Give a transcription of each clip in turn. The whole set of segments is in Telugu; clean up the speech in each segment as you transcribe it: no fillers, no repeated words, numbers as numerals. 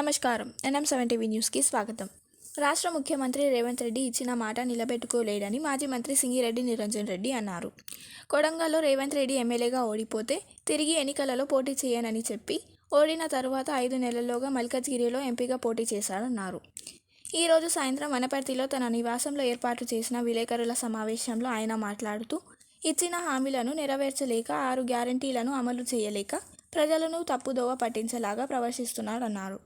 నమస్కారం. NM7 టీవీ న్యూస్కి స్వాగతం. రాష్ట్ర ముఖ్యమంత్రి రేవంత్ రెడ్డి ఇచ్చిన మాట నిలబెట్టుకోలేడని మాజీ మంత్రి సింగిరెడ్డి నిరంజన్ రెడ్డి అన్నారు. కొడంగల్లో రేవంత్ రెడ్డి ఎమ్మెల్యేగా ఓడిపోతే తిరిగి ఎన్నికలలో పోటీ చేయనని చెప్పి ఓడిన తరువాత 5 నెలల్లోగా మల్కజ్గిరిలో ఎంపీగా పోటీ చేశారన్నారు. ఈరోజు సాయంత్రం వనపర్తిలో తన నివాసంలో ఏర్పాటు చేసిన విలేకరుల సమావేశంలో ఆయన మాట్లాడుతూ ఇచ్చిన హామీలను నెరవేర్చలేక 6 గ్యారంటీలను అమలు చేయలేక ప్రజలను తప్పుదోవ పట్టించేలాగా ప్రవర్తిస్తున్నారన్నారు.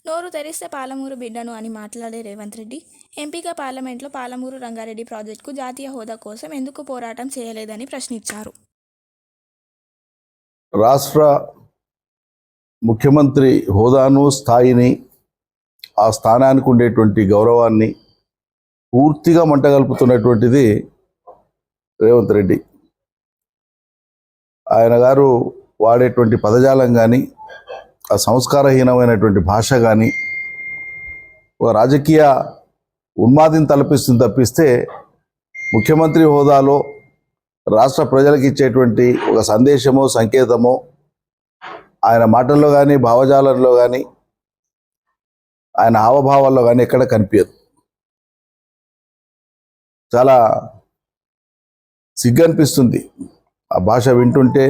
నోరు తెరిస్తే పాలమూరు బిడ్డను అని మాట్లాడే రేవంత్ రెడ్డి ఎంపీగా పార్లమెంట్లో పాలమూరు రంగారెడ్డి ప్రాజెక్టుకు జాతీయ హోదా కోసం ఎందుకు పోరాటం చేయలేదని ప్రశ్నించారు. రాష్ట్ర ముఖ్యమంత్రి హోదాను, స్థాయిని, ఆ స్థానానికి ఉండేటువంటి గౌరవాన్ని పూర్తిగా మంటగలుపుతున్నటువంటిది రేవంత్ రెడ్డి. ఆయన గారు వాడేటువంటి పదజాలం కానీ, ఆ సంస్కారహీనమైనటువంటి భాష కానీ ఒక రాజకీయ ఉన్మాదిని తలపిస్తుంది తప్పిస్తే ముఖ్యమంత్రి హోదాలో రాష్ట్ర ప్రజలకు ఇచ్చేటువంటి ఒక సందేశమో సంకేతమో ఆయన మాటల్లో కానీ, భావజాలంలో కానీ, ఆయన హావభావాల్లో కానీ ఎక్కడ కనిపించదు. చాలా సిగ్గనిపిస్తుంది ఆ భాష వింటుంటే.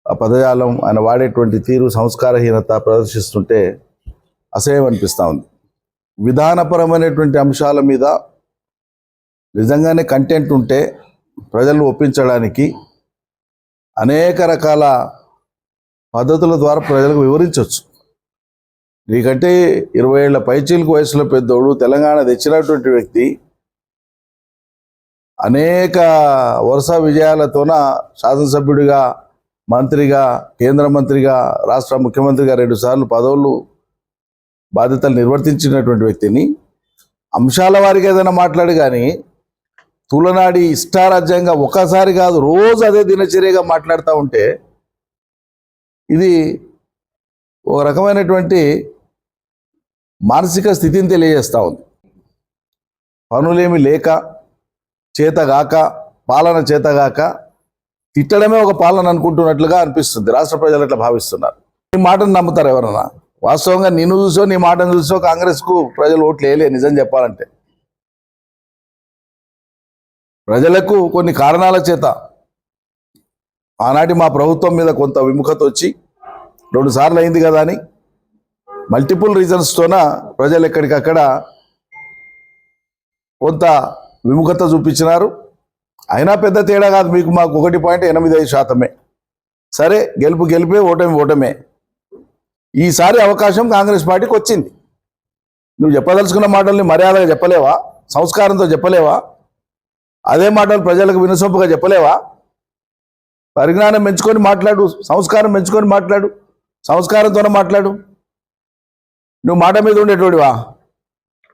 ఆ పదజాలం, ఆయన వాడేటువంటి తీరు, సంస్కారహీనత ప్రదర్శిస్తుంటే అసహ్యం అనిపిస్తూ ఉంది. విధానపరమైనటువంటి అంశాల మీద నిజంగానే కంటెంట్ ఉంటే ప్రజలను ఒప్పించడానికి అనేక రకాల పద్ధతుల ద్వారా ప్రజలకు వివరించవచ్చు. నీకంటే 20 ఏళ్ల పైచీలకు వయసులో పెద్దోడు, తెలంగాణ తెచ్చినటువంటి వ్యక్తి, అనేక వరుస విజయాలతోన శాసనసభ్యుడిగా, మంత్రిగా, కేంద్ర మంత్రిగా, రాష్ట్ర ముఖ్యమంత్రిగా 2 సార్లు పదవులు, బాధ్యతలు నిర్వర్తించినటువంటి వ్యక్తిని అంశాల వారికి ఏదైనా మాట్లాడి కానీ తులనాడి ఇష్టారాజ్యంగా ఒకసారి కాదు రోజు అదే దినచర్యగా మాట్లాడుతూ ఉంటే ఇది ఒక రకమైనటువంటి మానసిక స్థితిని తెలియజేస్తూ ఉంది. పనులేమి లేక, చేతగాక, పాలన చేతగాక తిట్టడమే ఒక పాలన అనుకుంటున్నట్లుగా అనిపిస్తుంది. రాష్ట్ర ప్రజలు అట్లా భావిస్తున్నారు. నీ మాటను నమ్ముతారు ఎవరన్నా? వాస్తవంగా నిన్ను చూసో, నీ మాటను చూసో కాంగ్రెస్కు ప్రజలు ఓట్లు వేయలే. నిజం చెప్పాలంటే ప్రజలకు కొన్ని కారణాల చేత ఆనాటి మా ప్రభుత్వం మీద కొంత విముఖత వచ్చి 2 సార్లు అయింది కదా అని మల్టిపుల్ రీజన్స్తోన ప్రజలు ఎక్కడికక్కడ కొంత విముఖత చూపించినారు. అయినా పెద్ద తేడా కాదు మీకు మాకు, 1.85%. సరే, గెలిపే, ఓటమే. ఈసారి అవకాశం కాంగ్రెస్ పార్టీకి వచ్చింది. నువ్వు చెప్పదలుచుకున్న మాటల్ని మర్యాదగా చెప్పలేవా? సంస్కారంతో చెప్పలేవా? అదే మాటలు ప్రజలకు వినసొంపుగా చెప్పలేవా? పరిజ్ఞానం పెంచుకొని మాట్లాడు, సంస్కారం పెంచుకొని మాట్లాడు, సంస్కారంతోనే మాట్లాడు. నువ్వు మాట మీద ఉండేటోడివా?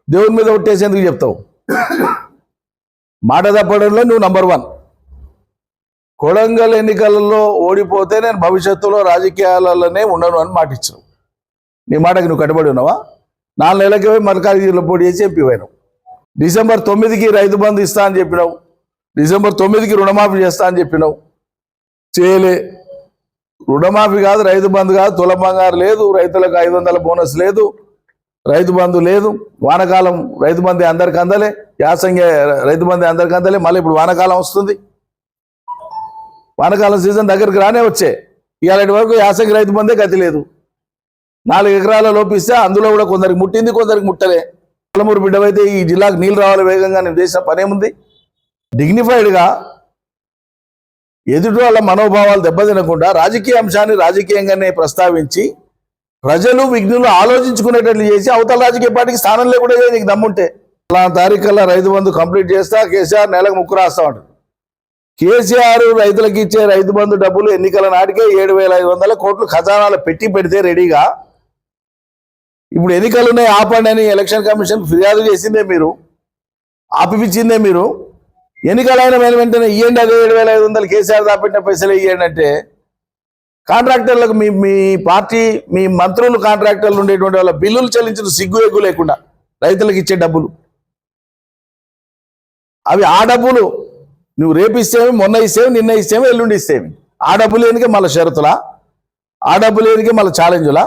దేవుని మీద ఒట్టేసేందుకు చెప్తావు? మాట తప్పడంలో నువ్వు నంబర్ 1. కొడంగల్ ఎన్నికలలో ఓడిపోతే నేను భవిష్యత్తులో రాజకీయాలలోనే ఉండను అని మాట ఇచ్చావు. నీ మాటకి నువ్వు కట్టుబడి ఉన్నావా? 4 నెలలకి పోయి మల్కాజ్గిరిలో పోటీ చేసి ఎంపీ అయినావు. డిసెంబర్ 9కి రైతు బంధు ఇస్తా అని చెప్పినావు. డిసెంబర్ 9కి రుణమాఫీ చేస్తా అని చెప్పినావు. చేయలే. రుణమాఫీ కాదు, రైతు బంధు కాదు, తులం బంగారు లేదు, రైతులకు 500 బోనస్ లేదు, రైతు బంధు లేదు. వానకాలం రైతు బంధు అందరికి అందలే, యాసంగి రైతు బంధు అందరికి అందలే. మళ్ళీ ఇప్పుడు వానకాలం వస్తుంది. వానకాలం సీజన్ దగ్గరికి రానే వచ్చే. ఇవాళ వరకు యాసంగి రైతు బంధే గతి లేదు. 4 ఎకరాల లోపిస్తే అందులో కూడా కొందరికి ముట్టింది, కొందరికి ముట్టలే. పాలమూరు బిడ్డవైతే ఈ జిల్లాకు నీళ్ళు రావాలి వేగంగా. నేను చేసిన పనేముంది? డిగ్నిఫైడ్గా ఎదుటి వాళ్ళ మనోభావాలు దెబ్బతినకుండా రాజకీయ అంశాన్ని రాజకీయంగానే ప్రస్తావించి ప్రజలు, విఘ్నులు ఆలోచించుకునేటట్లు చేసి అవతల రాజకీయ పార్టీకి స్థానం లేకుండా నీకు దమ్ముంటే అలా తారీఖుల్లో రైతు బంధు కంప్లీట్ చేస్తా, కేసీఆర్ నెలకు 3 రాస్తామంట. కేసీఆర్ రైతులకు ఇచ్చే రైతు బంధు డబ్బులు ఎన్నికల నాటికే 7,500 కోట్లు ఖజానాలు పెడితే రెడీగా. ఇప్పుడు ఎన్నికలు ఉన్నాయి, ఆపండి అని ఎలక్షన్ కమిషన్ ఫిర్యాదు చేసిందే మీరు, ఆపిపించిందే మీరు. ఎన్నికలైన వెంటనే ఇవ్వండి, అదే 7,500 కేసీఆర్ దాపెట్టిన పైసలు ఇవ్వండి అంటే కాంట్రాక్టర్లకు మీ పార్టీ, మీ మంత్రులు కాంట్రాక్టర్లు ఉండేటువంటి వాళ్ళ బిల్లులు చెల్లించిన సిగ్గు ఎగ్గు లేకుండా రైతులకు ఇచ్చే డబ్బులు అవి. ఆ డబ్బులు నువ్వు రేపు ఇస్తేమి, మొన్న ఇస్తేమి, నిన్న ఇస్తేమి, ఎల్లుండి ఇస్తేమి. ఆ డబ్బులు ఎందుకే మళ్ళీ షరతులా? ఆ డబ్బులు ఎందుకే మళ్ళీ ఛాలెంజ్లా?